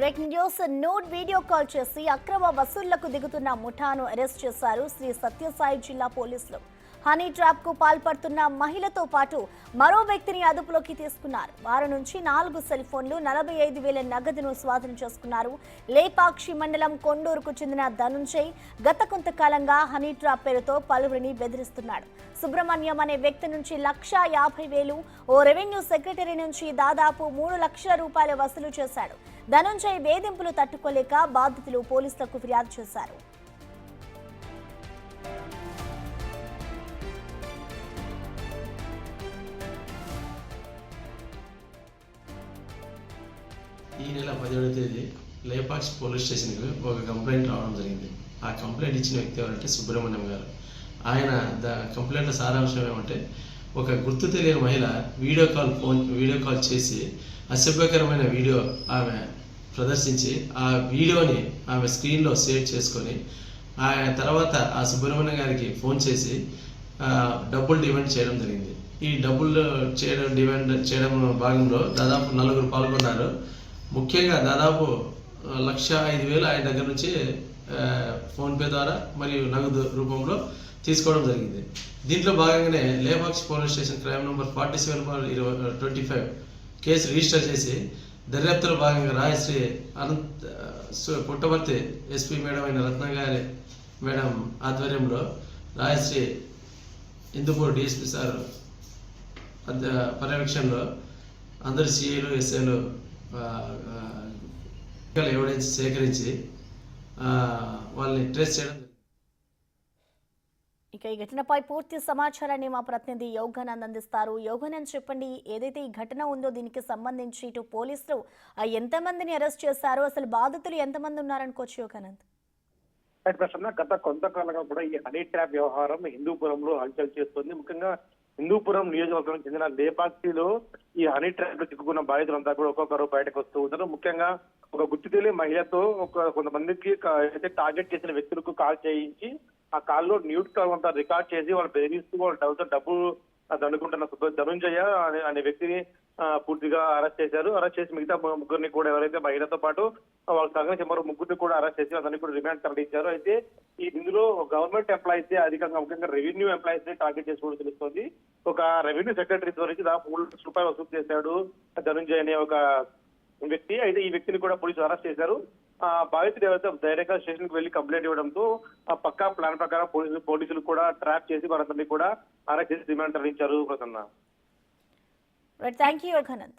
Breaking news note video call చేసి అక్రమ వసూళ్లకు దిగుతున్న ముఠాను అరెస్ట్ చేశారు శ్రీ సత్యసాయి జిల్లా పోలీసులు. హనీ ట్రాప్ కు పాల్పడుతున్న మహిళతో పాటు మరో వ్యక్తిని అదుపులోకి తీసుకున్నారు. వారి నుంచి 4 సెల్ ఫోన్లు, 45,000 నగదును స్వాధీనం చేసుకున్నారు. లేపాక్షి మండలం కొండూరుకు చెందిన ధనుంజయ్ గత కొంతకాలంగా హనీ ట్రాప్ పేరుతో పలువురిని బెదిరిస్తున్నాడు. సుబ్రహ్మణ్యం అనే వ్యక్తి నుంచి 1,50,000, ఓ రెవెన్యూ సెక్రటరీ నుంచి దాదాపు 3 లక్షల రూపాయల వసూలు చేశాడు. ధనుంజయ్ వేధింపులు తట్టుకోలేక బాధితులు పోలీసులకు ఫిర్యాదు చేశారు. ఈ నెల 17వ తేదీ లేపాక్షి పోలీస్ స్టేషన్కి ఒక కంప్లైంట్ రావడం జరిగింది. ఆ కంప్లైంట్ ఇచ్చిన వ్యక్తి ఎవరంటే సుబ్రహ్మణ్యం గారు. ఆయన కంప్లైంట్లో సారాంశం ఏమంటే, ఒక గుర్తు తెలియని మహిళ వీడియో కాల్ చేసి అసభ్యకరమైన వీడియో ఆమె ప్రదర్శించి ఆ వీడియోని ఆమె స్క్రీన్లో సేవ్ చేసుకొని ఆ తర్వాత ఆ సుబ్రహ్మణ్యం గారికి ఫోన్ చేసి డబ్బులు డిమాండ్ చేయడం జరిగింది. ఈ డబ్బులు డిమాండ్ చేయడం భాగంలో దాదాపు 4 పాల్గొన్నారు. ముఖ్యంగా దాదాపు 1,05,000 ఆయన దగ్గర నుంచి ఫోన్పే ద్వారా మరియు నగదు రూపంలో తీసుకోవడం జరిగింది. దీంట్లో భాగంగానే Lepakshi police station crime number 47/25 case register చేసి దర్యాప్తులో భాగంగా రాయశ్రీ పుట్టవర్తి ఎస్పీ మేడం అయిన రత్న గారి మేడం ఆధ్వర్యంలో రాయశ్రీ హిందూపూర్ డిఎస్పీ సార్ పర్యవేక్షణలో అందరు సిఐలు ఎస్ఐలు ఎవిడెన్స్ సేకరించి వాళ్ళని ట్రేస్ చేయడం. ఇక ఈ ఘటనపై పూర్తి సమాచారాన్ని మా ప్రతినిధి యోగానంద్ అందిస్తారు. యోగానంద్, చెప్పండి, ఏదైతే ఈ ఘటన ఉందో దీనికి సంబంధించి ఇటు పోలీసులు ఎంతమందిని అరెస్ట్ చేశారు, అసలు బాధితులు ఎంతమంది ఉన్నారనుకోవచ్చు యోగానంద్? గత కొంతకాలంగా కూడా ఈ హనీ ట్రాప్ వ్యవహారం హిందూపురంలో హల్చల్ చేస్తుంది. ముఖ్యంగా హిందూపురం నియోజకవర్గం చెందిన లేపాక్షిలో ఈ హనీ ట్రాప్ లో చిక్కుకున్న బాధితులంతా కూడా ఒక్కొక్కరు బయటకు వస్తూ ఉంటారు. ముఖ్యంగా ఒక గుర్తు తెలియని మహిళతో కొంతమందికి అయితే టార్గెట్ చేసిన వ్యక్తులకు కాల్ చేయించి ఆ కాల్లో న్యూడ్ కాల్ అంతా రికార్డ్ చేసి వాళ్ళు బెదిరిస్తూ వాళ్ళ డబ్బు దండుకుంటున్న ధనుంజయ అనే వ్యక్తిని పూర్తిగా అరెస్ట్ చేశారు. అరెస్ట్ చేసి మిగతా ముగ్గురిని కూడా, ఎవరైతే మహిళతో పాటు వాళ్ళ సంఘం మరో ముగ్గురిని కూడా అరెస్ట్ చేసి అతన్ని కూడా రిమాండ్ తరలించారు. అయితే ఇందులో గవర్నమెంట్ ఎంప్లాయీస్ అధికంగా ముఖ్యంగా రెవెన్యూ ఎంప్లాయీస్ ని టార్గెట్ చేసుకోవడం తెలుస్తుంది. ఒక రెవెన్యూ సెక్రటరీ ద్వారా దాదాపు 3 లక్షల రూపాయలు వసూలు చేశాడు ధనుంజయ్ అనే ఒక వ్యక్తి. అయితే ఈ వ్యక్తిని కూడా పోలీసులు అరెస్ట్ చేశారు. బాధితుడు ఎవరైతే ధైర్యంగా స్టేషన్ కు వెళ్లి కంప్లైంట్ ఇవ్వడంతో ఆ పక్కా ప్లాన్ ప్రకారం పోలీసులు కూడా ట్రాప్ చేసి వారందరినీ కూడా అరెస్ట్ చేసి రిమాండ్ తరలించారు. ప్రసన్న. Thank you Yoganand.